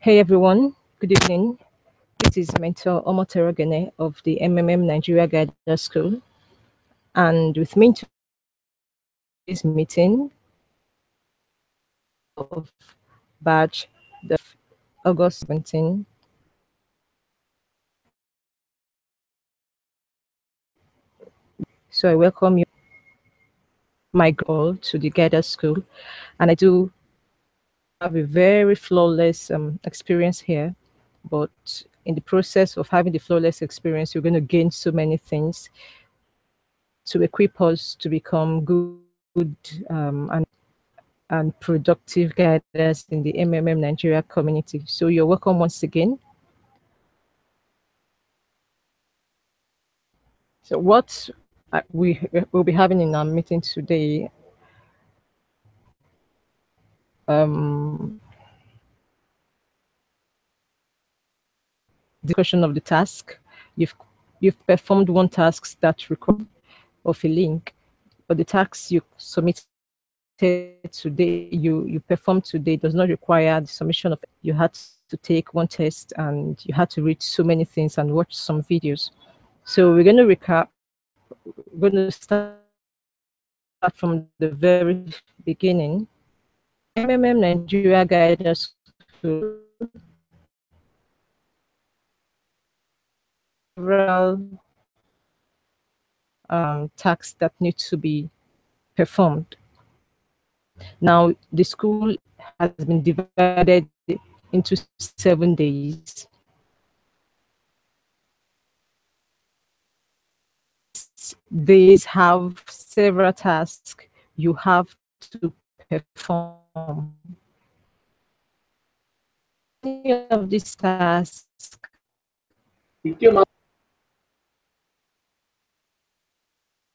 Hey everyone, good evening. This is Mentor Omoterogene of the MMM Nigeria Guidance School. And with me in today's meeting of batch the August 17. So I welcome you, my girl, to the Guidance School. And I do have a very flawless experience here. But in the process of having the flawless experience, you're going to gain so many things to equip us to become good and productive guiders in the MMM Nigeria community. So you're welcome once again. So what we will be having in our meeting today, the question of the task. You've performed one task that requires of a link, but the task you submitted today, you performed today, does not require the submission of. You had to take one test and you had to read so many things and watch some videos. So we're going to recap. We're going to start from the very beginning. MMM Nigeria Guidance School, several tasks that need to be performed. Now, the school has been divided into 7 days. These have several tasks you have to perform. Any of these tasks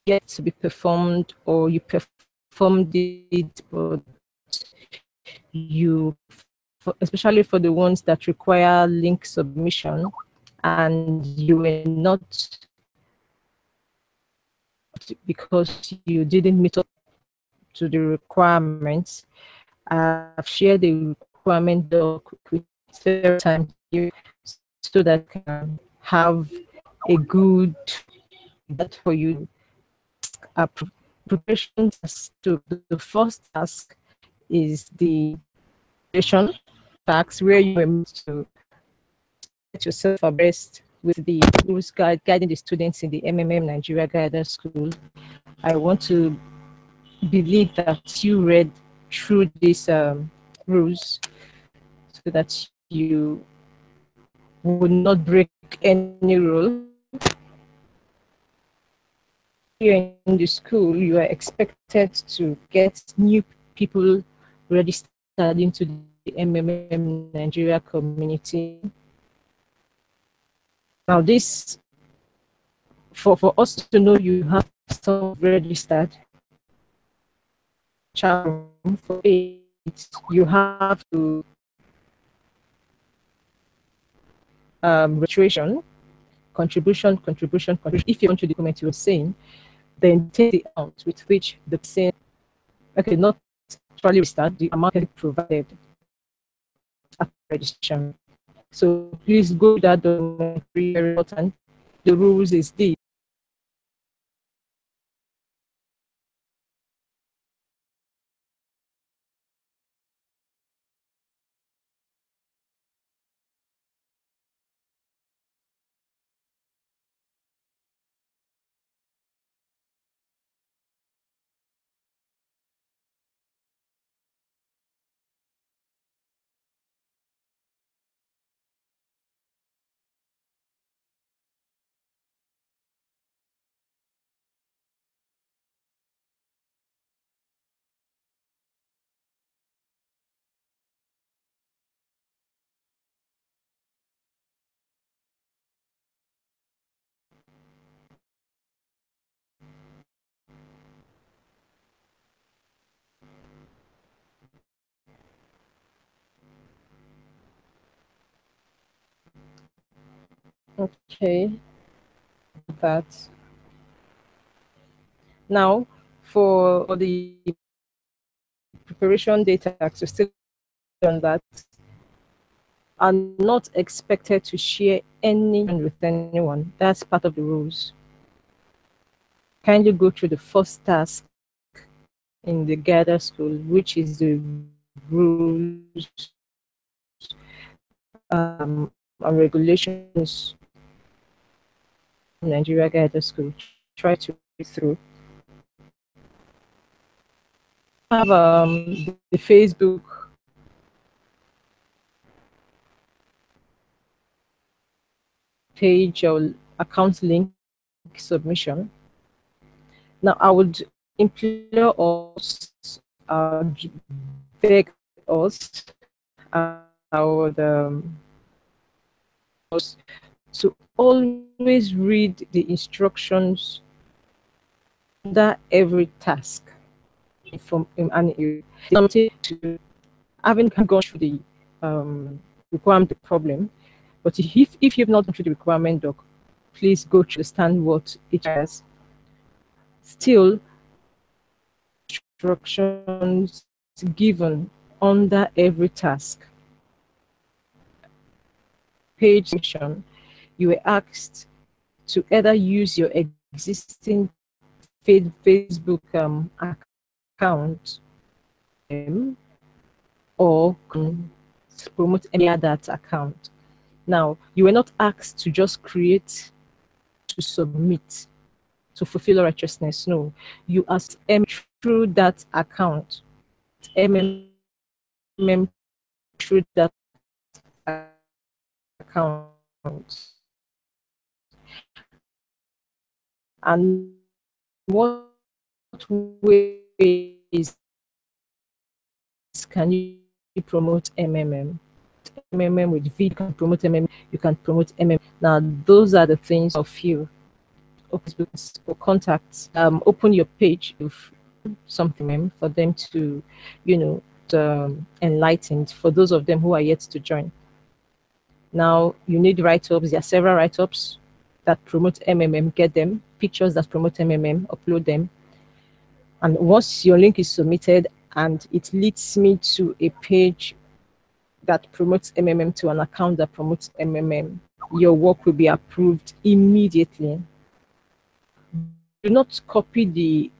yet to be performed, or you performed it, but you, especially for the ones that require link submission, and you were not, because you didn't meet up to the requirements. I've shared the requirement doc with several times here so that I can have a good that for you. Preparation to the first task is the preparation task, where you are meant to get yourself abreast with the rules guiding the students in the MMM Nigeria Guidance School. I want to believe that you read through these rules so that you would not break any rule. Here in the school, you are expected to get new people registered into the MMM Nigeria community. Now, this, for us to know you have some registered, for it, you have to registration, contribution. If you want to document you're saying, then take the amount with which the person, okay, not actually start the amount provided after registration. So please go with that document, very important. The rules is this. Okay, that. Now, for the preparation data, so still on that, are not expected to share any with anyone. That's part of the rules. Kindly go through the first task in the Gather School, which is the rules and regulations Nigeria Gather School. Try to read through. Have the Facebook page or account link submission. Now, I would implore us, beg us, I would to always read the instructions under every task. From and something to having gone through the requirement problem, but if you've not gone through the requirement doc, please go to understand what it has. Still, instructions given under every task. Page section, you were asked to either use your existing Facebook account or promote any other account. Now, you were not asked to just create to submit to fulfill righteousness. No, you asked through that account, through that account. And what ways can you promote MMM? MMM with V, you can promote MMM, you can promote MM. Now, those are the things of you. For contacts, open your page of something for them to, enlightened for those of them who are yet to join. Now, you need write-ups. There are several write-ups that promote MMM. Get them. Pictures that promote MMM, upload them. And once your link is submitted and it leads me to a page that promotes MMM to an account that promotes MMM, your work will be approved immediately. Do not copy the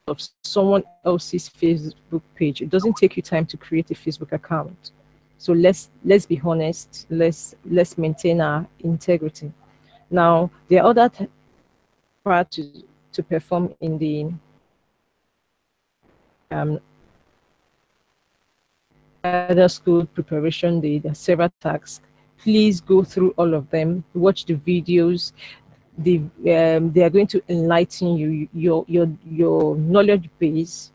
of someone else's Facebook page. It doesn't take you time to create a Facebook account. So let's be honest. Let's maintain our integrity. Now, the other part to perform in the other school preparation, the several tasks. Please go through all of them. Watch the videos. They are going to enlighten you. Your knowledge base is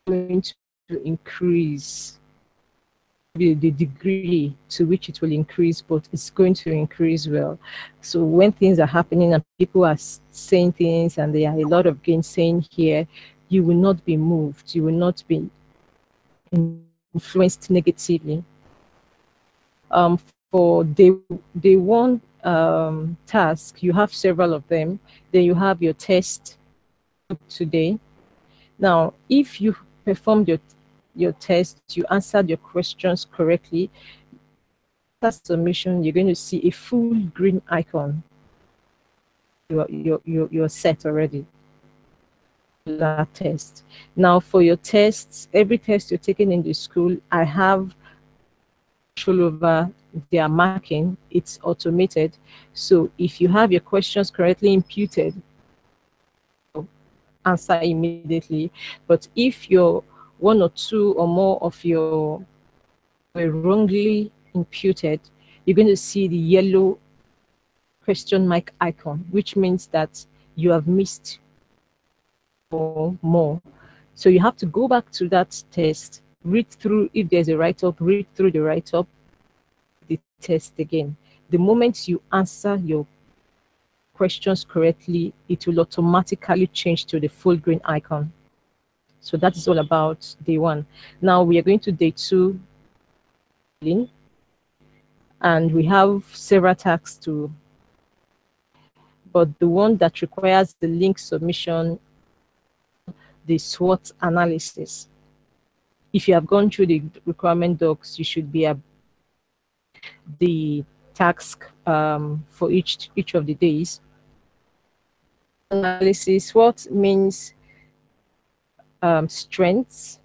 going to increase. The degree to which it will increase, but it's going to increase well. So when things are happening and people are saying things and there are a lot of gainsaying here, you will not be moved. You will not be influenced negatively. For day one task, you have several of them. Then you have your test today. Now, if you performed your test, you answered your questions correctly, after submission, you're going to see a full green icon. You're set already. That test. Now, for your tests, every test you're taking in the school, I have control over their marking. It's automated. So if you have your questions correctly imputed, answer immediately. But if you're one or two or more of your were wrongly imputed, you're going to see the yellow question mark icon, which means that you have missed or more. So you have to go back to that test, read through, if there's a write-up, read through the write-up, the test again. The moment you answer your questions correctly, it will automatically change to the full green icon. So that is all about day one. Now we are going to day two, and we have several tasks to, but the one that requires the link submission, the SWOT analysis. If you have gone through the requirement docs, you should be the task for each of the days. Analysis, what means strengths,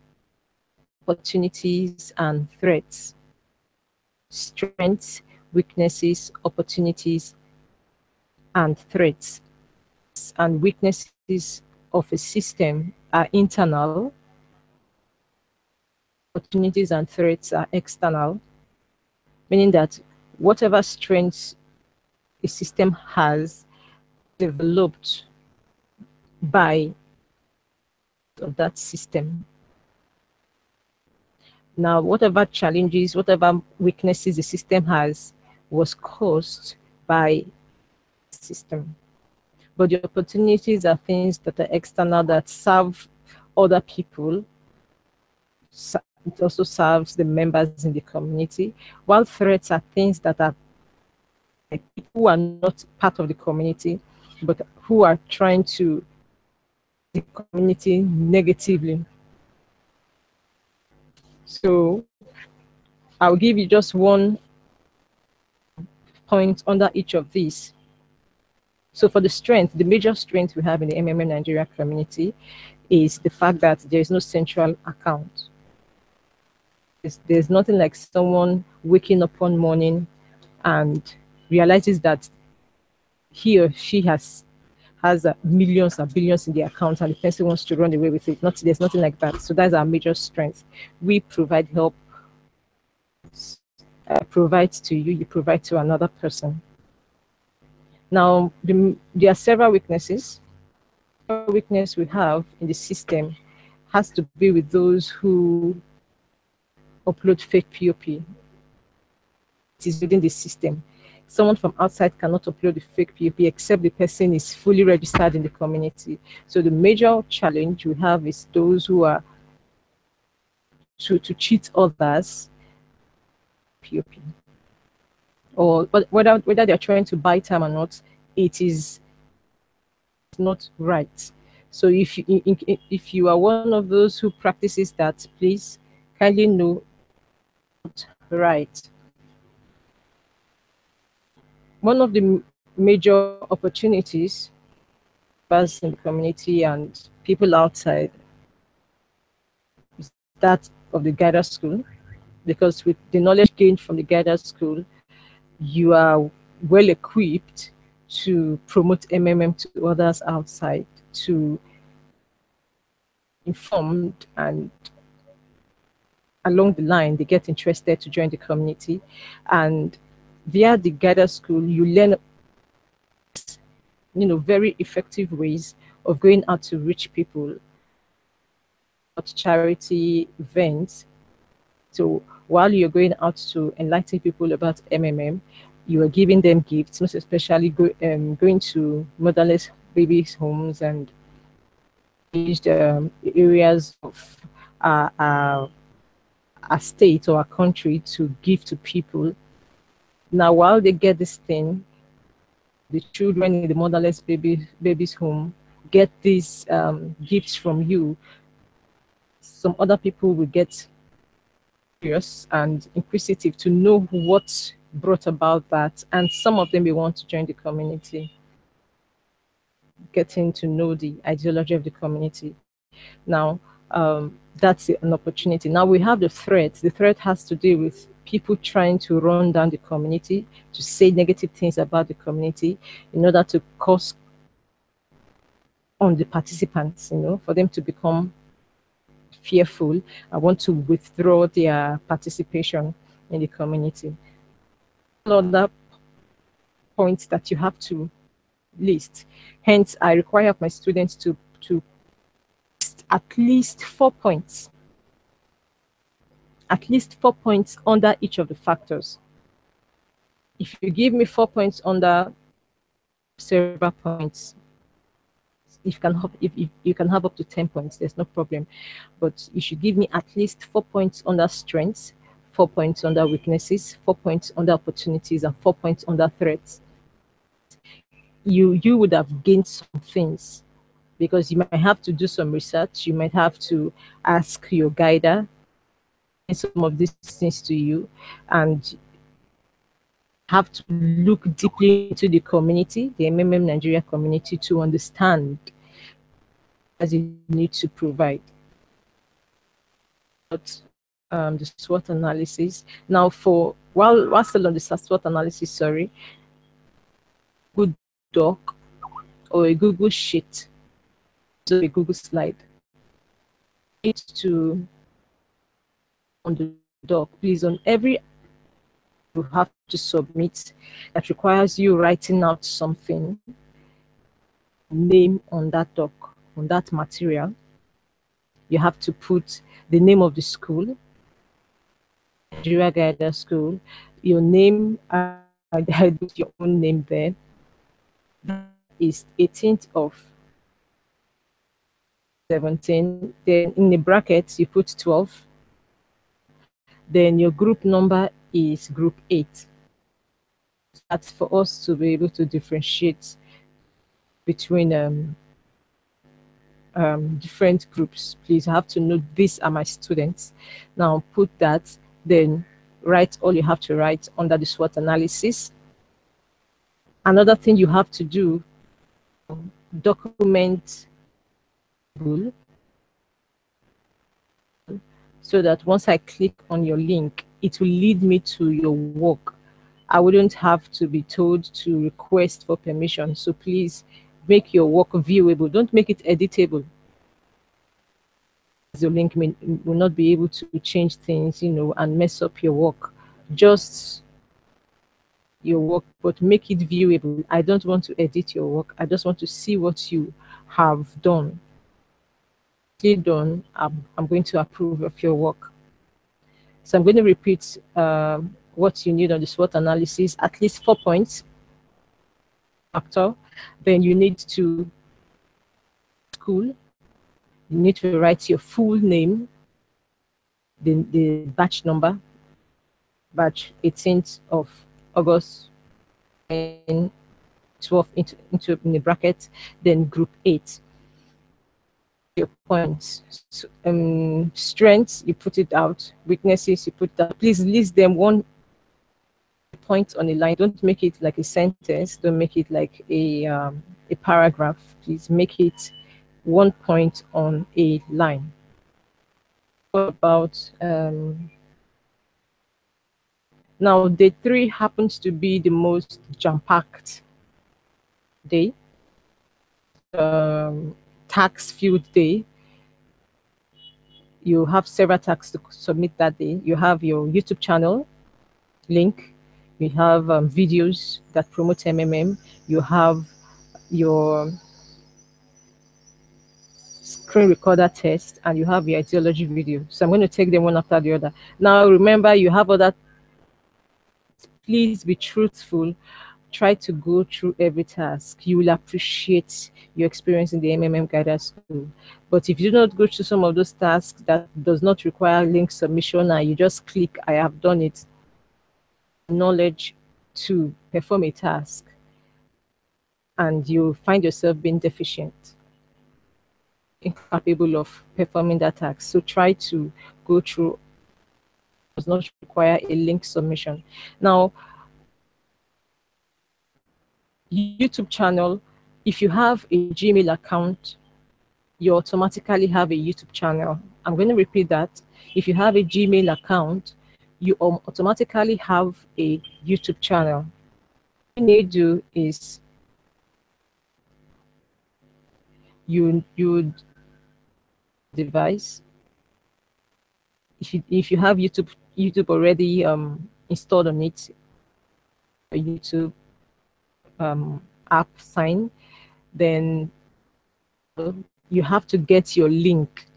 opportunities, and threats. Strengths, weaknesses, opportunities, and threats. And weaknesses of a system are internal, opportunities and threats are external, meaning that whatever strengths a system has developed by of that system. Now, whatever challenges, whatever weaknesses the system has was caused by the system. But the opportunities are things that are external that serve other people. It also serves the members in the community, while threats are things that are like people who are not part of the community, but who are trying to the community negatively. So I'll give you just one point under each of these. So for the strength, the major strength we have in the MMM Nigeria community is the fact that there is no central account. There's nothing like someone waking up one morning and realizes that he or she has millions and billions in the account and the person wants to run away with it. There's nothing like that. So that's our major strength. We provide help, provide to you, you provide to another person. Now, there are several weaknesses. The weakness we have in the system has to be with those who upload fake POP. It is within the system. Someone from outside cannot upload the fake POP except the person is fully registered in the community. So the major challenge we have is those who are to cheat others POP. Or whether they're trying to buy time or not, it is not right. So if you are one of those who practices that, please kindly know not right. One of the major opportunities us in the community and people outside is that of the guided school, because with the knowledge gained from the guided school, you are well equipped to promote MMM to others outside, to informed, and along the line they get interested to join the community. And via the guided school, you learn very effective ways of going out to reach people at charity events. So while you're going out to enlighten people about MMM, you are giving them gifts, most especially going to motherless babies' homes and areas of our state or our country to give to people. Now, while they get this thing, the children in the motherless babies' home get these gifts from you. Some other people will get curious and inquisitive to know what brought about that, and some of them may want to join the community, getting to know the ideology of the community. Now, that's an opportunity. Now we have the threat. The threat has to do with people trying to run down the community, to say negative things about the community in order to cause on the participants, for them to become fearful and want to withdraw their participation in the community. Other points that you have to list. Hence, I require my students to list at least 4 points. At least 4 points under each of the factors. If you give me 4 points under several points, if you can have up to 10 points, there's no problem. But you should give me at least 4 points under strengths, 4 points under weaknesses, 4 points under opportunities, and 4 points under threats. You would have gained some things, because you might have to do some research. You might have to ask your guider some of these things to you, and have to look deeply into the community, the MMM Nigeria community, to understand as you need to provide. But the SWOT analysis. Now, for while still on the SWOT analysis, sorry, Google Doc or a Google Sheet, so a Google slide, it's to on the doc, please, on every you have to submit that requires you writing out something, name on that doc, on that material. You have to put the name of the school, Nigeria Guidance School, your name, your own name there. That is 18th of 17. Then in the brackets, you put 12. Then your group number is group 8. That's for us to be able to differentiate between different groups. Please have to know these are my students. Now put that, then write all you have to write under the SWOT analysis. Another thing you have to do, document so that once I click on your link, it will lead me to your work. I wouldn't have to be told to request for permission. So please make your work viewable. Don't make it editable. The link will not be able to change things, and mess up your work. Just your work, but make it viewable. I don't want to edit your work. I just want to see what you have done. Done, I'm going to approve of your work. So I'm going to repeat what you need on the SWOT analysis, at least 4 points. Factor. Then you need to school. You need to write your full name, the batch number, batch 18th of August, and 12 into in the bracket, then group 8. Your points, strengths, you put it out, weaknesses, you put that. Please list them one point on a line. Don't make it like a sentence. Don't make it like a paragraph. Please make it 1 point on a line. What about now? Day 3 happens to be the most jam-packed day. Tax field day. You have several tasks to submit that day. You have your YouTube channel link. You have videos that promote MMM. You have your screen recorder test, and you have your ideology video. So I'm going to take them one after the other. Now, remember, you have other. Please be truthful. Try to go through every task. You will appreciate your experience in the MMM Guidance School. But if you do not go through some of those tasks that does not require link submission, and you just click, I have done it, knowledge to perform a task, and you find yourself being deficient, incapable of performing that task. So try to go through, does not require a link submission. Now, YouTube channel, if you have a Gmail account, you automatically have a YouTube channel. I'm going to repeat that. If you have a Gmail account, you automatically have a YouTube channel. What you need to do is you device. If you have YouTube already installed on it, a YouTube app sign, then you have to get your link.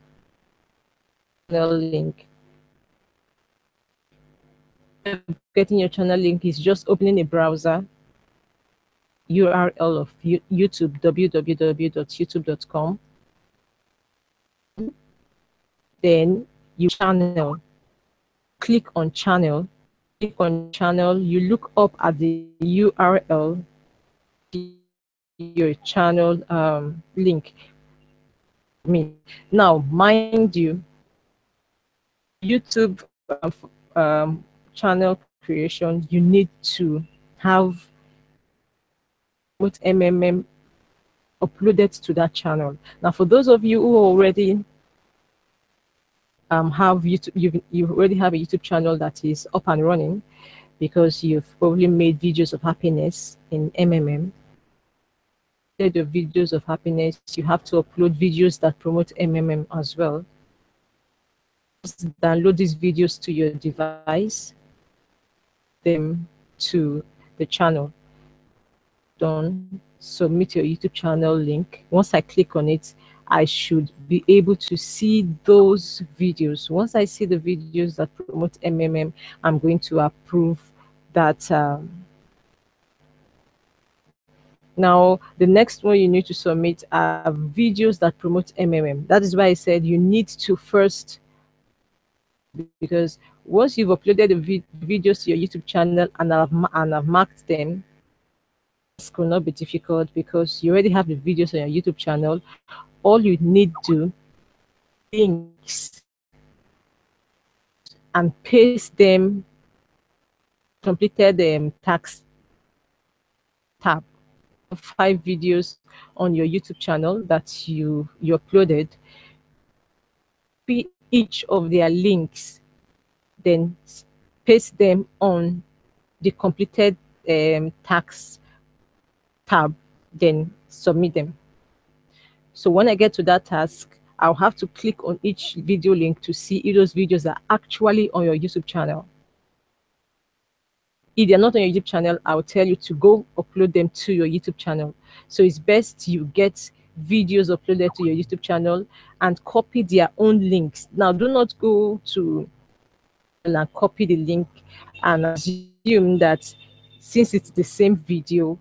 Getting your channel link is just opening a browser, URL of YouTube, www.youtube.com. Then you channel, click on channel, you look up at the URL, your channel link. Now, mind you, YouTube channel creation, you need to have with MMM uploaded to that channel. Now, for those of you who already have YouTube, you already have a YouTube channel that is up and running because you've probably made videos of happiness in MMM. The videos of happiness, you have to upload videos that promote MMM as well. Just download these videos to your device, them to the channel. Done, submit your YouTube channel link. Once I click on it, I should be able to see those videos. Once I see the videos that promote MMM, I'm going to approve that. Now, the next one you need to submit are videos that promote MMM. That is why I said you need to first, because once you've uploaded the videos to your YouTube channel and I've marked them, this will not be difficult because you already have the videos on your YouTube channel. All you need to links and paste them completed tax tab. 5 videos on your YouTube channel that you uploaded, each of their links, then paste them on the completed tax tab, then submit them. So when I get to that task, I'll have to click on each video link to see if those videos are actually on your YouTube channel. If they're not on your YouTube channel, I'll tell you to go upload them to your YouTube channel. So it's best you get videos uploaded to your YouTube channel and copy their own links. Now, do not go to and copy the link and assume that since it's the same video,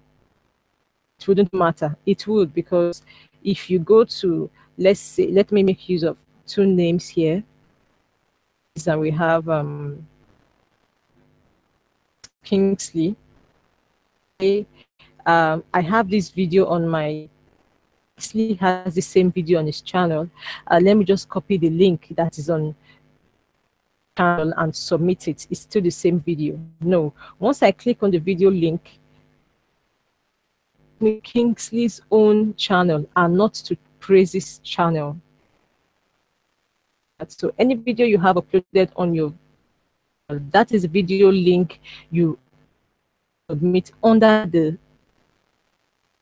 it wouldn't matter. It would, because if you go to, let's say, let me make use of 2 names here. And we have Kingsley. I have this video on my, Kingsley has the same video on his channel. Let me just copy the link that is on channel and submit it. It's still the same video. No, once I click on the video link, Kingsley's own channel and not to Praise's channel. So any video you have uploaded on your, that is a video link you submit under the,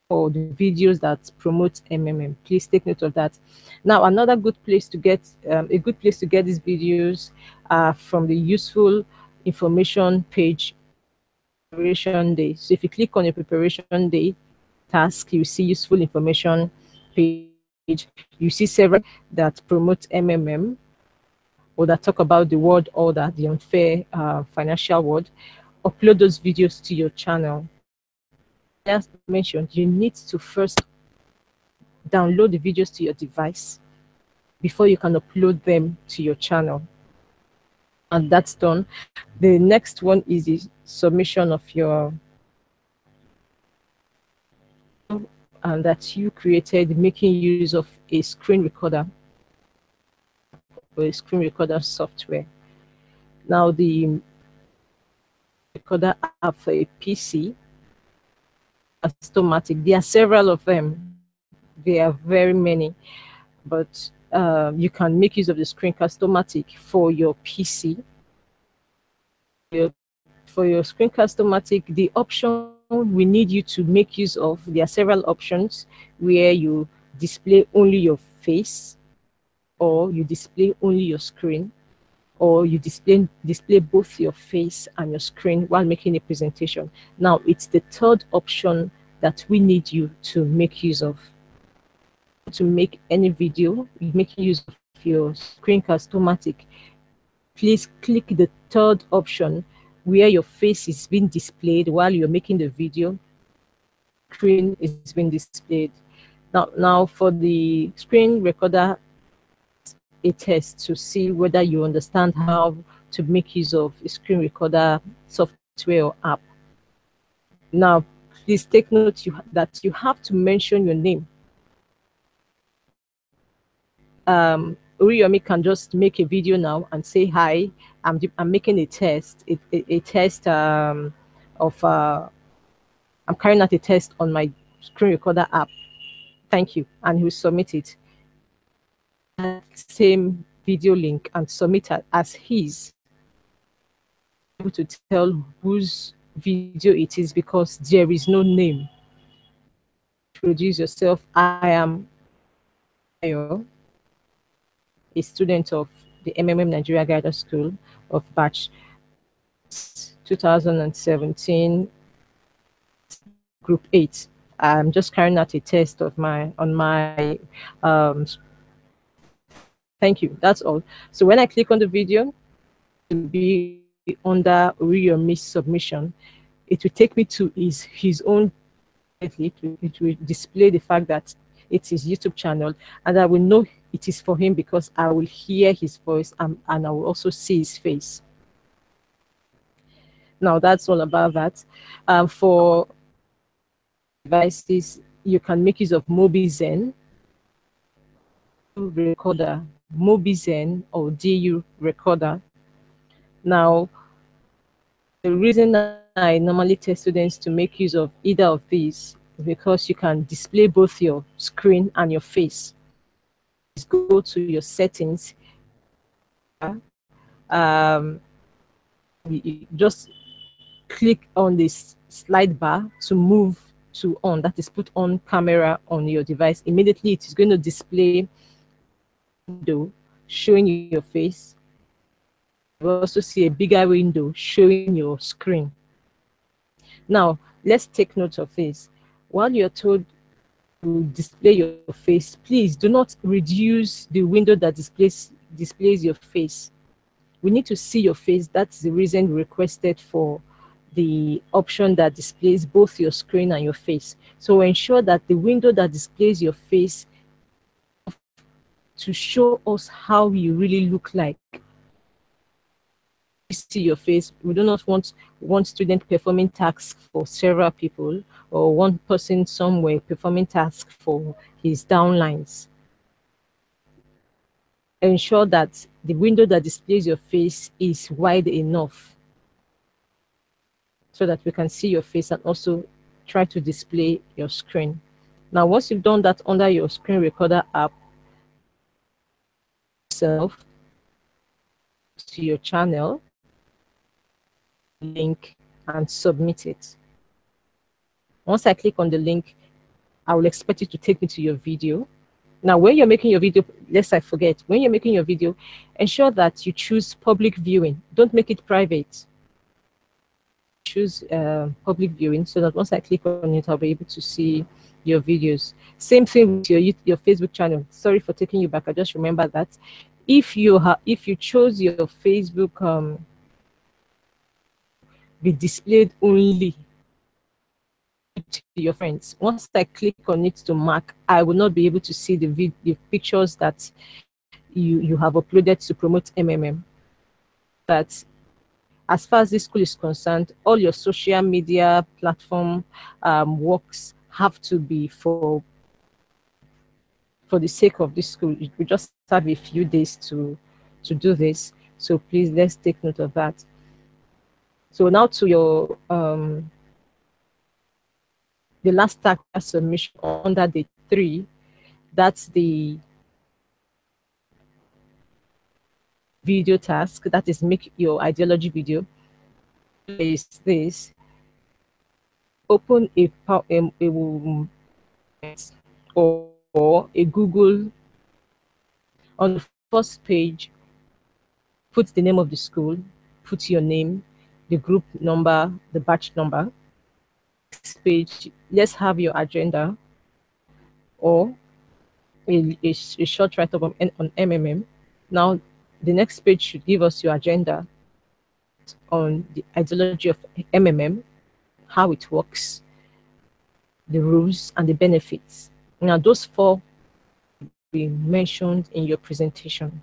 or the videos that promote MMM. Please take note of that. Now, another good place to get a good place to get these videos from the useful information page, preparation day. So if you click on your preparation day task, you see useful information page. You see several that promote MMM or that talk about the world order, the unfair financial world. Upload those videos to your channel. As mentioned, you need to first download the videos to your device before you can upload them to your channel. And that's done. The next one is the submission of your that you created, making use of a screen recorder or a screen recorder software. Now, the recorder app for a PC, Castomatic, there are several of them. There are very many, but you can make use of the Screencast-O-Matic for your PC. For your Screencast-O-Matic, the option we need you to make use of, there are several options where you display only your face, or you display only your screen, or you display both your face and your screen while making a presentation. Now, it's the third option that we need you to make use of. To make any video, making use of your Screencast-O-Matic, please click the third option where your face is being displayed while you're making the video. Screen is being displayed. Now for the screen recorder, a test to see whether you understand how to make use of a screen recorder software or app. Now, please take note that you have to mention your name. Uriyomi can just make a video now and say, hi, I'm making a test, a test of I'm carrying out a test on my screen recorder app. Thank you. And he will submit it. That same video link and submit it as his. Able to tell whose video it is because there is no name. Introduce yourself. I am Ayo, a student of the MMM Nigeria Guidance School of batch 2017, group 8. I'm just carrying out a test of my thank you. That's all. So when I click on the video, it will be under Oriyomi's submission. It will take me to his own. It will display the fact that it's his YouTube channel, and I will know it is for him because I will hear his voice and I will also see his face. Now that's all about that. For devices, you can make use of Mobizen recorder, Mobizen or DU recorder. Now, the reason I normally tell students to make use of either of these is because you can display both your screen and your face. Just go to your settings. You just click on this slide bar to move to on. That is put on camera on your device. Immediately, it is going to display window showing you your face. You also see a bigger window showing your screen. Now, let's take note of this. While you're told to display your face, please do not reduce the window that displays your face. We need to see your face. That's the reason we requested for the option that displays both your screen and your face. So ensure that the window that displays your face to show us how you really look like. See your face. We do not want one student performing tasks for several people or one person somewhere performing tasks for his downlines. Ensure that the window that displays your face is wide enough so that we can see your face and also try to display your screen. Now, once you've done that under your screen recorder app, self to your channel, link and submit it. Once I click on the link, I will expect it to take me to your video. Now, when you're making your video, lest I forget, when you're making your video, ensure that you choose public viewing. Don't make it private. Choose public viewing so that once I click on it, I'll be able to see your videos. Same thing with your Facebook channel. Sorry for taking you back. I just remember that if you chose your Facebook be displayed only to your friends. Once I click on it to mark, I will not be able to see the pictures that you have uploaded to promote MMM. But as far as this school is concerned, all your social media platform works have to be for the sake of this school. We just have a few days to do this. So please, let's take note of that. So now to your the last task submission under the 3, that's the video task. That is make your ideology video. Is this open or a Google on the first page, put the name of the school, put your name, the group number, the batch number. Next page, let's have your agenda or a short write-up on MMM. Now, the next page should give us your agenda on the ideology of MMM, how it works, the rules, and the benefits. Now, those 4 will be mentioned in your presentation.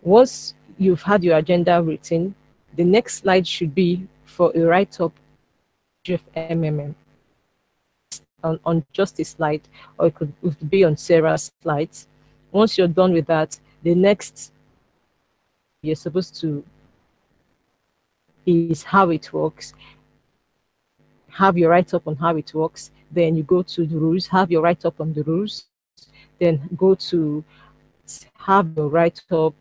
Once you've had your agenda written, the next slide should be for a write-up of MMM on just a slide, or it could be on several slides. Once you're done with that, the next you're supposed to is how it works. have your write-up on how it works. Then you go to the rules, have your write-up on the rules. Then go to have your write-up.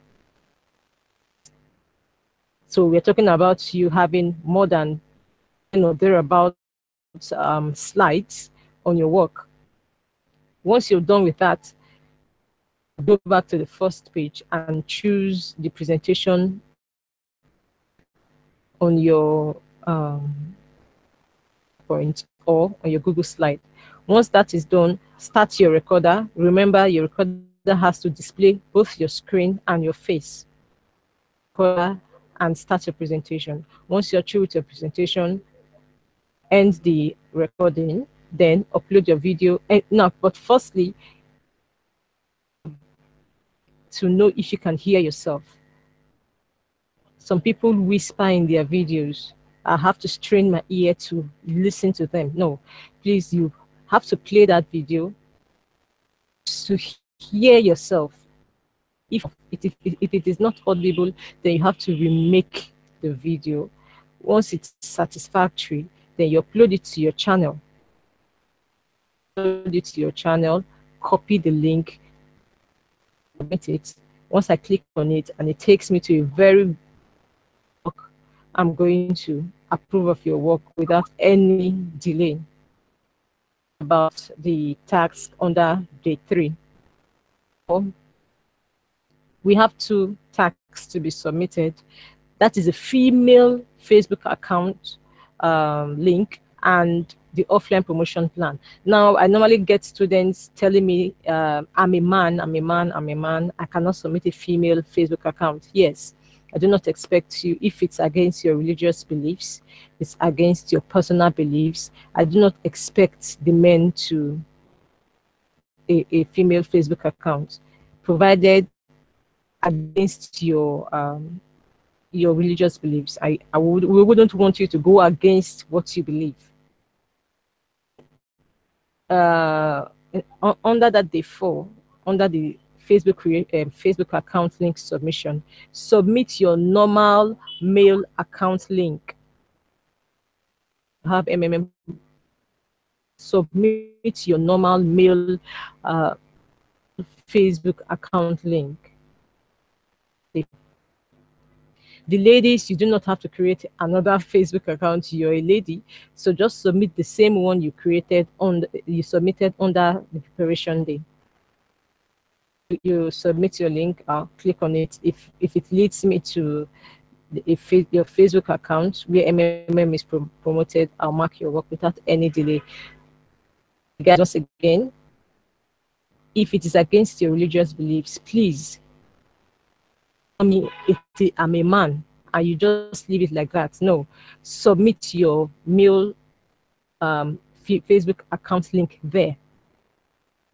So we're talking about you having more than, thereabouts slides on your work. Once you're done with that, go back to the first page and choose the presentation on your point or on your Google slide. Once that is done, start your recorder. Remember, your recorder has to display both your screen and your face. And start your presentation. Once you're through with your presentation, end the recording, then upload your video. No, but firstly, to know if you can hear yourself. Some people whisper in their videos. I have to strain my ear to listen to them. No, please, you have to play that video to hear yourself. If it is not audible, then you have to remake the video. Once it's satisfactory, then you upload it to your channel. Upload it to your channel, copy the link, submit it. Once I click on it and it takes me to a very work, I'm going to approve of your work without any delay. About the task under day 3. We have 2 tasks to be submitted. That is a female Facebook account link and the offline promotion plan. Now, I normally get students telling me, I'm a man, I cannot submit a female Facebook account. Yes, I do not expect you, if it's against your religious beliefs, it's against your personal beliefs, I do not expect the men to a female Facebook account, provided against your religious beliefs. We wouldn't want you to go against what you believe. Under that day 4, under the Facebook account link submission, submit your normal mail account link. Have MMM, submit your normal mail Facebook account link. The ladies, you do not have to create another Facebook account. You're a lady, so just submit the same one you submitted under the preparation day. You submit your link. I'll click on it. If it leads me to your Facebook account where MMM is promoted, I'll mark your work without any delay. Guys, once again, if it is against your religious beliefs, please. I'm a man, and you just leave it like that. No, submit your mail Facebook account link there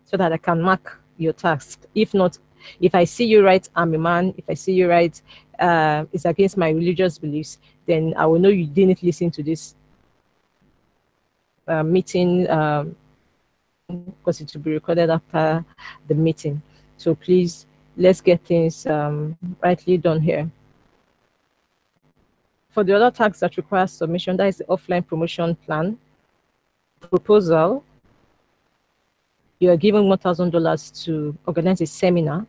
so that I can mark your task. If not, if I see you write I'm a man, if I see you write it's against my religious beliefs, then I will know you didn't listen to this meeting, because it will be recorded after the meeting. So please, let's get things rightly done here. For the other tasks that require submission, that is the offline promotion plan proposal. You are given $1,000 to organize a seminar.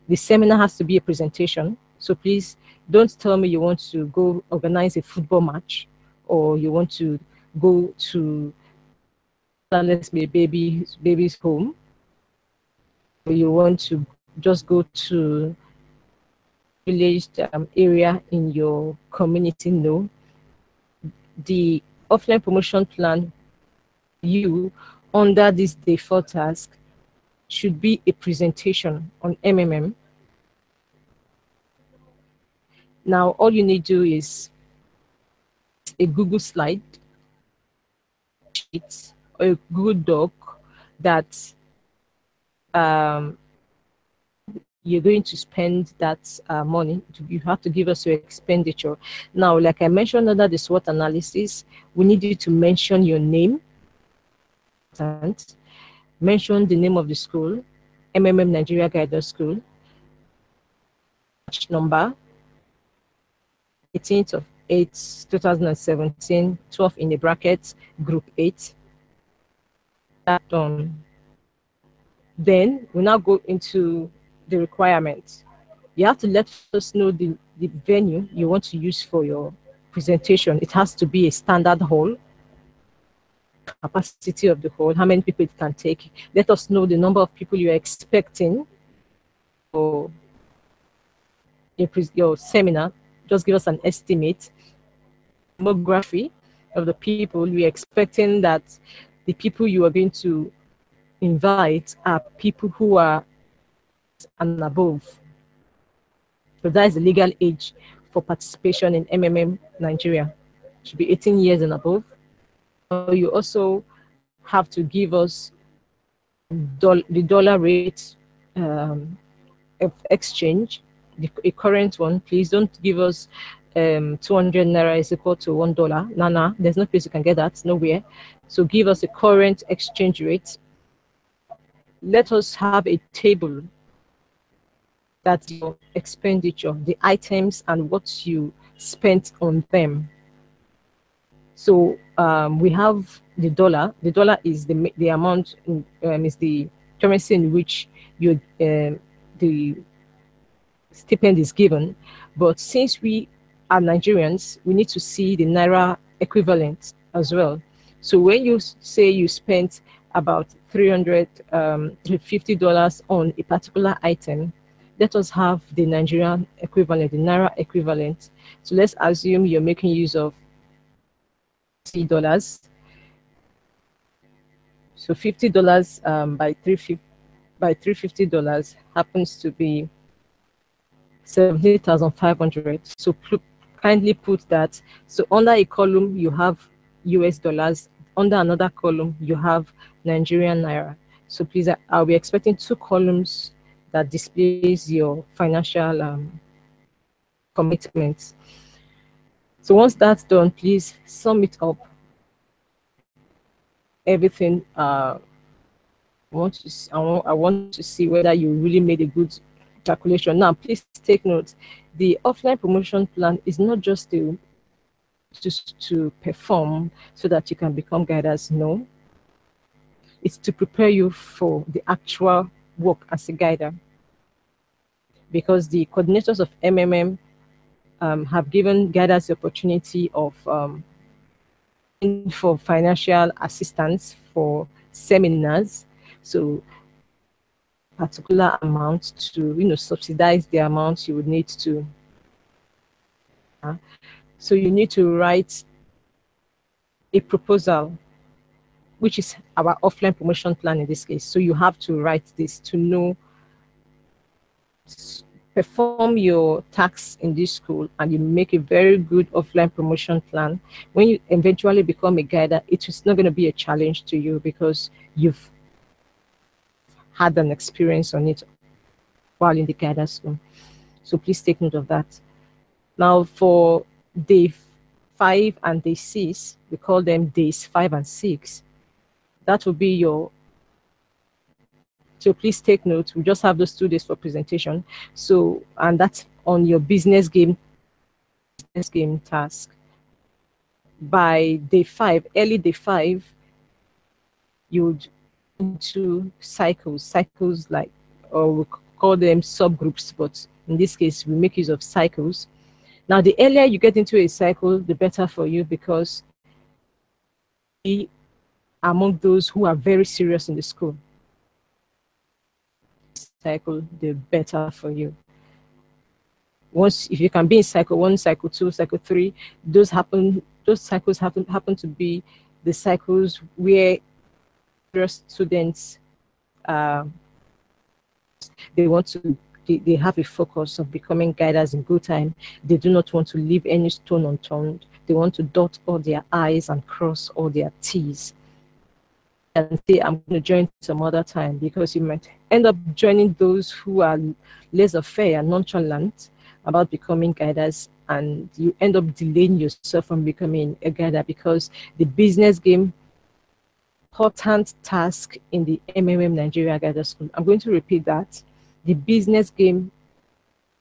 The seminar has to be a presentation. So please don't tell me you want to go organize a football match, or you want to go to, let's be a baby's home, or you want to just go to village area in your community. No, the offline promotion plan under this day 4 task should be a presentation on MMM. Now all you need to do is a Google slide sheet or a Google Doc that you're going to spend that money. You have to give us your expenditure. Now, like I mentioned under the SWOT analysis, we need you to mention your name, mention the name of the school, MMM Nigeria Guidance School, batch number, 18th of 8, 2017, 12 in the bracket, group 8. That then we now go into the requirements. You have to let us know the venue you want to use for your presentation. It has to be a standard hall, capacity of the hall, how many people it can take. Let us know the number of people you're expecting for your seminar. Just give us an estimate. Demography of the people we're expecting, that the people you are going to invite are people who are and above. So that is the legal age for participation in MMM Nigeria. It should be 18 years and above. You also have to give us the dollar rate of exchange, a current one. Please don't give us 200 naira is equal to $1. Nah, there's no place you can get that, nowhere. So give us a current exchange rate. Let us have a table that's your expenditure, the items and what you spent on them. So we have the dollar. The dollar is the amount, is the currency in which you the stipend is given. But since we are Nigerians, we need to see the naira equivalent as well. So when you say you spent about $350 on a particular item, let us have the Nigerian equivalent, the naira equivalent. So let's assume you're making use of $50. So $50 by $350 happens to be 70,500. So kindly put that. So under a column you have US dollars, under another column you have Nigerian naira. So please, I'll be expecting 2 columns that displays your financial commitments. So once that's done, please sum it up. Everything I want to see whether you really made a good calculation. Now, please take note, the offline promotion plan is not just to perform so that you can become guiders. No, it's to prepare you for the actual work as a guider, because the coordinators of MMM have given guiders the opportunity of for financial assistance for seminars. So particular amount to subsidize the amount you would need to. So you need to write a proposal, which is our offline promotion plan in this case. So you have to write this to know, perform your tax in this school, and you make a very good offline promotion plan. When you eventually become a guider, it is not going to be a challenge to you because you've had an experience on it while in the guider school. So please take note of that. Now for day 5 and day 6, we call them days 5 and 6. That will be your, so please take note, we just have those 2 days for presentation. So, and that's on your business game task. By day 5, early day 5, you would into cycles like, or we call them subgroups, but in this case we make use of cycles. Now the earlier you get into a cycle, the better for you, because be among those who are very serious in the school. Cycle, the better for you. Once, if you can be in cycle 1, cycle 2, cycle 3, those cycles happen to be the cycles where students they have a focus of becoming guiders in good time. They do not want to leave any stone unturned. They want to dot all their I's and cross all their T's, and say, I'm going to join some other time, because you might end up joining those who are laissez-faire and nonchalant about becoming guiders, and you end up delaying yourself from becoming a guider, because the business game important task in the MMM Nigeria Guider School. I'm going to repeat that. The business game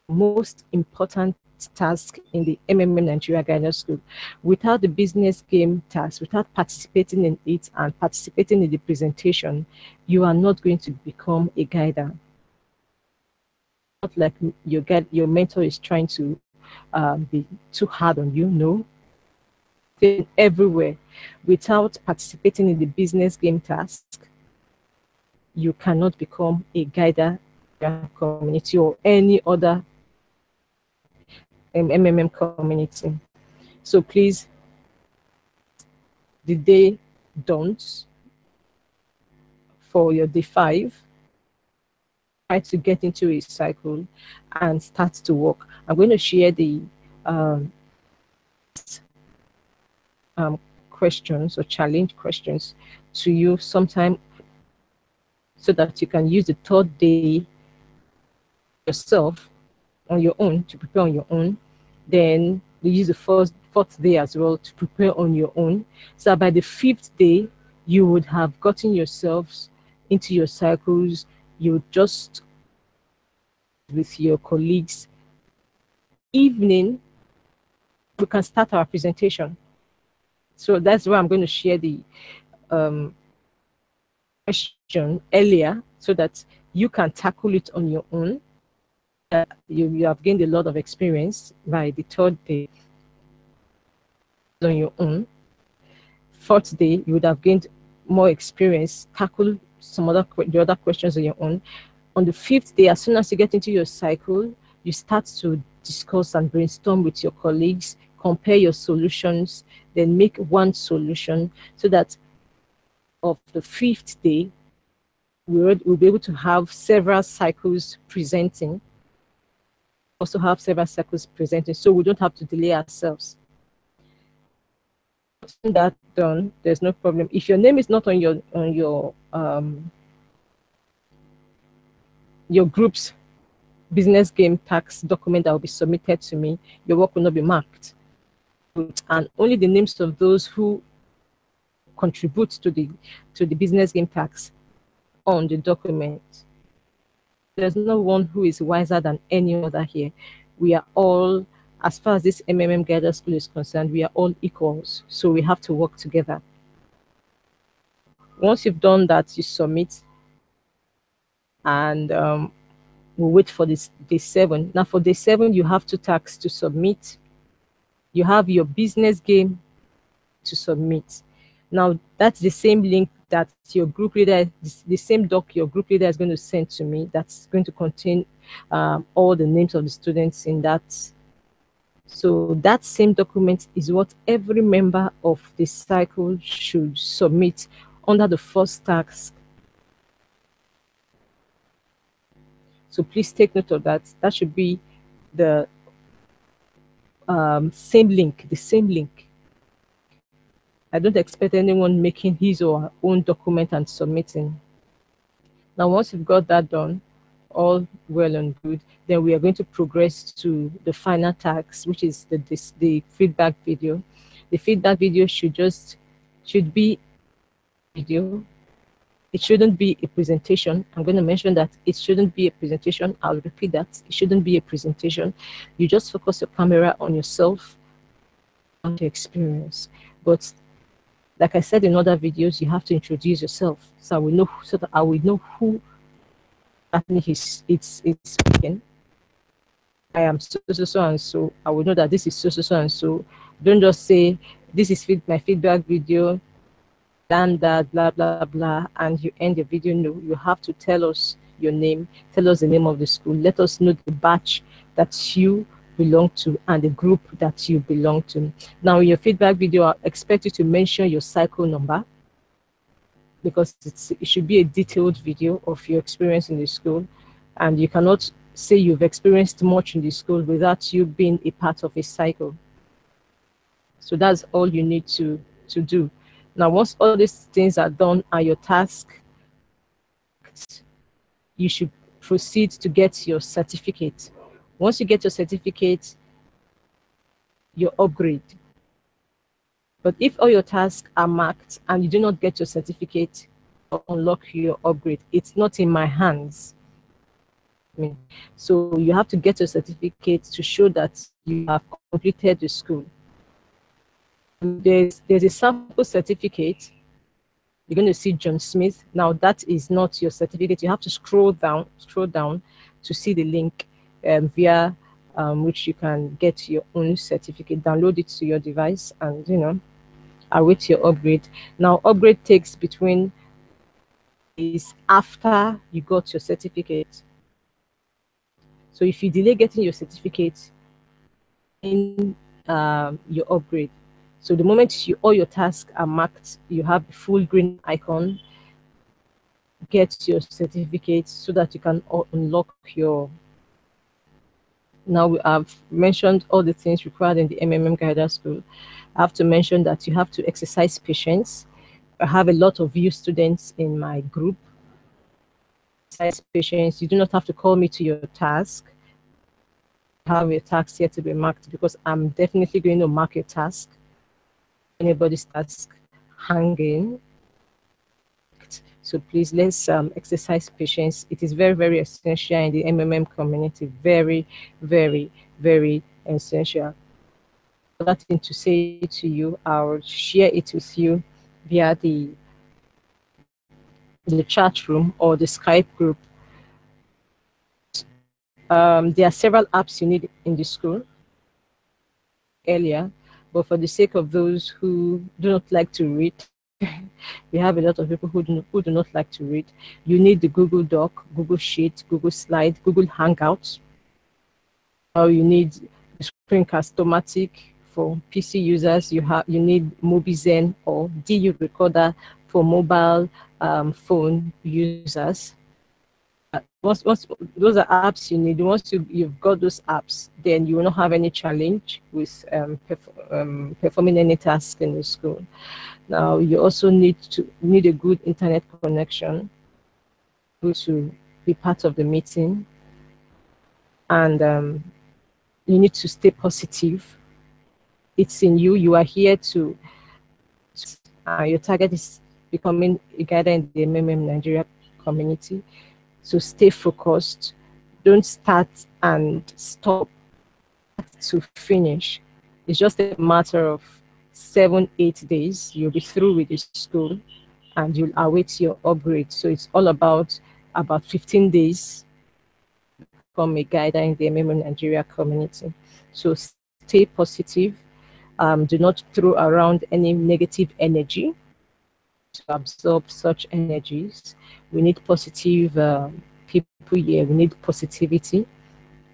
most important task in the MMM Nigeria Guidance School. Without the business game task, without participating in it and participating in the presentation, you are not going to become a guider. Not like your mentor is trying to be too hard on you. No, everywhere. Without participating in the business game task, you cannot become a guider community or any other MMM community. So please, the day dawns for your day 5. Try to get into a cycle and start to work. I'm going to share the questions or challenge questions to you sometime so that you can use the 3rd day yourself on your own to prepare on your own. Then you use the 4th day as well to prepare on your own. So by the 5th day, you would have gotten yourselves into your cycles. You just with your colleagues. Evening, we can start our presentation. So that's why I'm going to share the question earlier so that you can tackle it on your own. You have gained a lot of experience by the 3rd day on your own. 4th day, you would have gained more experience, tackle the other questions on your own. On the 5th day, as soon as you get into your cycle, you start to discuss and brainstorm with your colleagues, compare your solutions, then make one solution so that of the 5th day, we'll be able to have several cycles presenting. Also have several cycles presenting, so we don't have to delay ourselves. That done, there's no problem. If your name is not on your group's business game tax document that will be submitted to me, your work will not be marked. And only the names of those who contribute to the business game tax on the document. There's no one who is wiser than any other here. We are all, as far as this MMM Guidance School is concerned, we are all equals. So we have to work together. Once you've done that, you submit, and we'll wait for this day 7. Now for day 7, you have 2 tasks to submit. You have your business game to submit. Now that's the same link that your group leader, the same doc your group leader is going to send to me. That's going to contain all the names of the students in that. So that same document is what every member of the cycle should submit under the first task. So please take note of that. That should be the same link, the same link. I don't expect anyone making his or her own document and submitting. Now, once you've got that done, all well and good, then we are going to progress to the final task, which is the feedback video. The feedback video should be video. It shouldn't be a presentation. I'm going to mention that it shouldn't be a presentation. I'll repeat that. It shouldn't be a presentation. You just focus your camera on yourself, on the experience. But like I said in other videos, you have to introduce yourself so that I will know who actually is speaking. I am so and so. I will know that this is so and so. Don't just say this is my feedback video, done that, blah blah blah, and you end the video. No, you have to tell us your name, tell us the name of the school, let us know the batch that you belong to and the group that you belong to. Now in your feedback video, I expect you to mention your cycle number, because it should be a detailed video of your experience in the school, and you cannot say you've experienced much in the school without you being a part of a cycle. So that's all you need to do. Now once all these things are done and your task, you should proceed to get your certificate. Once you get your certificate, your upgrade. But if all your tasks are marked and you do not get your certificate or unlock your upgrade, it's not in my hands. So you have to get your certificate to show that you have completed the school. There's a sample certificate. You're going to see John Smith. Now that is not your certificate. You have to scroll down to see the link via which you can get your own certificate. Download it to your device and await your upgrade. Now upgrade takes between days after you got your certificate. So if you delay getting your certificate in your upgrade, so the moment all your tasks are marked, you have the full green icon, get your certificate so that you can unlock your. Now we have mentioned all the things required in the MMM Guidance School. I have to mention that you have to exercise patience. I have a lot of you students in my group. Exercise patience. You do not have to call me to your task. Have a task here to be marked because I'm definitely going to mark your task. Anybody's task hanging. So please let's exercise patience. It is very, very essential in the MMM community. Very, very, very essential. That thing to say to you, I'll share it with you via the chat room or the Skype group. There are several apps you need in the school earlier, but for the sake of those who do not like to read, we have a lot of people who do not like to read. You need the Google Doc, Google Sheet, Google Slide, Google Hangouts. Or you need the Screencast-O-Matic for PC users. You need Mobizen or DU Recorder for mobile phone users. Once those are apps you need. Once you've got those apps, then you will not have any challenge with performing any task in the school. Now you also need a good internet connection to be part of the meeting, and you need to stay positive. It's in you. You are here to your target is becoming a guide in the MMM Nigeria community. So stay focused. Don't start and stop to finish. It's just a matter of 7-8 days. You'll be through with the school and you'll await your upgrade. So it's all about 15 days to become a guide in the MMM Nigeria community. So stay positive. Do not throw around any negative energy to absorb such energies. We need positive people here. We need positivity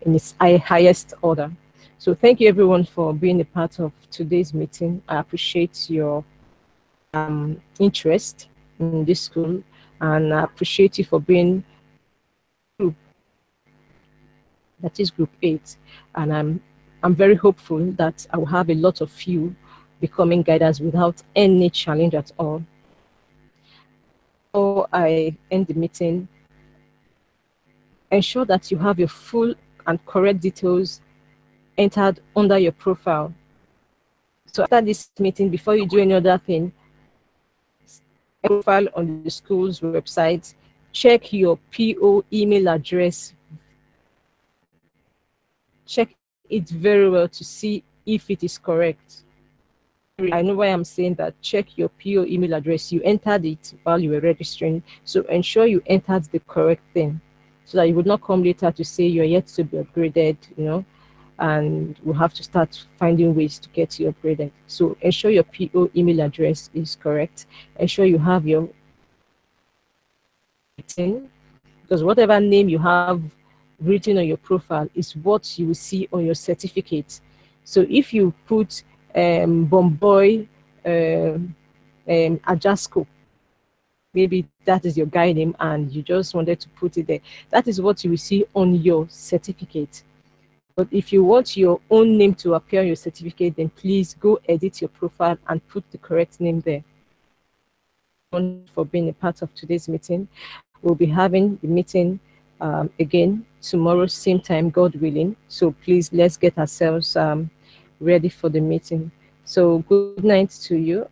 in its highest order. So thank you everyone for being a part of today's meeting. I appreciate your interest in this school, and I appreciate you for being group, that is group 8, and I'm very hopeful that I will have a lot of you becoming guiders without any challenge at all. Before I end the meeting, ensure that you have your full and correct details entered under your profile. So after this meeting, before you do any other thing, profile on the school's website, check your PO email address. Check it very well to see if it is correct. I know why I'm saying that. Check your PO email address. You entered it while you were registering, so ensure you entered the correct thing, so that you would not come later to say you're yet to be upgraded, and we'll have to start finding ways to get you upgraded. So ensure your PO email address is correct. Ensure you have your written, because whatever name you have written on your profile is what you will see on your certificate. So if you put Bomboy Ajasco, maybe that is your guy name and you just wanted to put it there, that is what you will see on your certificate. But if you want your own name to appear on your certificate, then please go edit your profile and put the correct name there. For being a part of today's meeting. We'll be having the meeting again tomorrow, same time, God willing. So please, let's get ourselves ready for the meeting. So good night to you,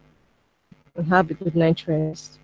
and have a good night rest.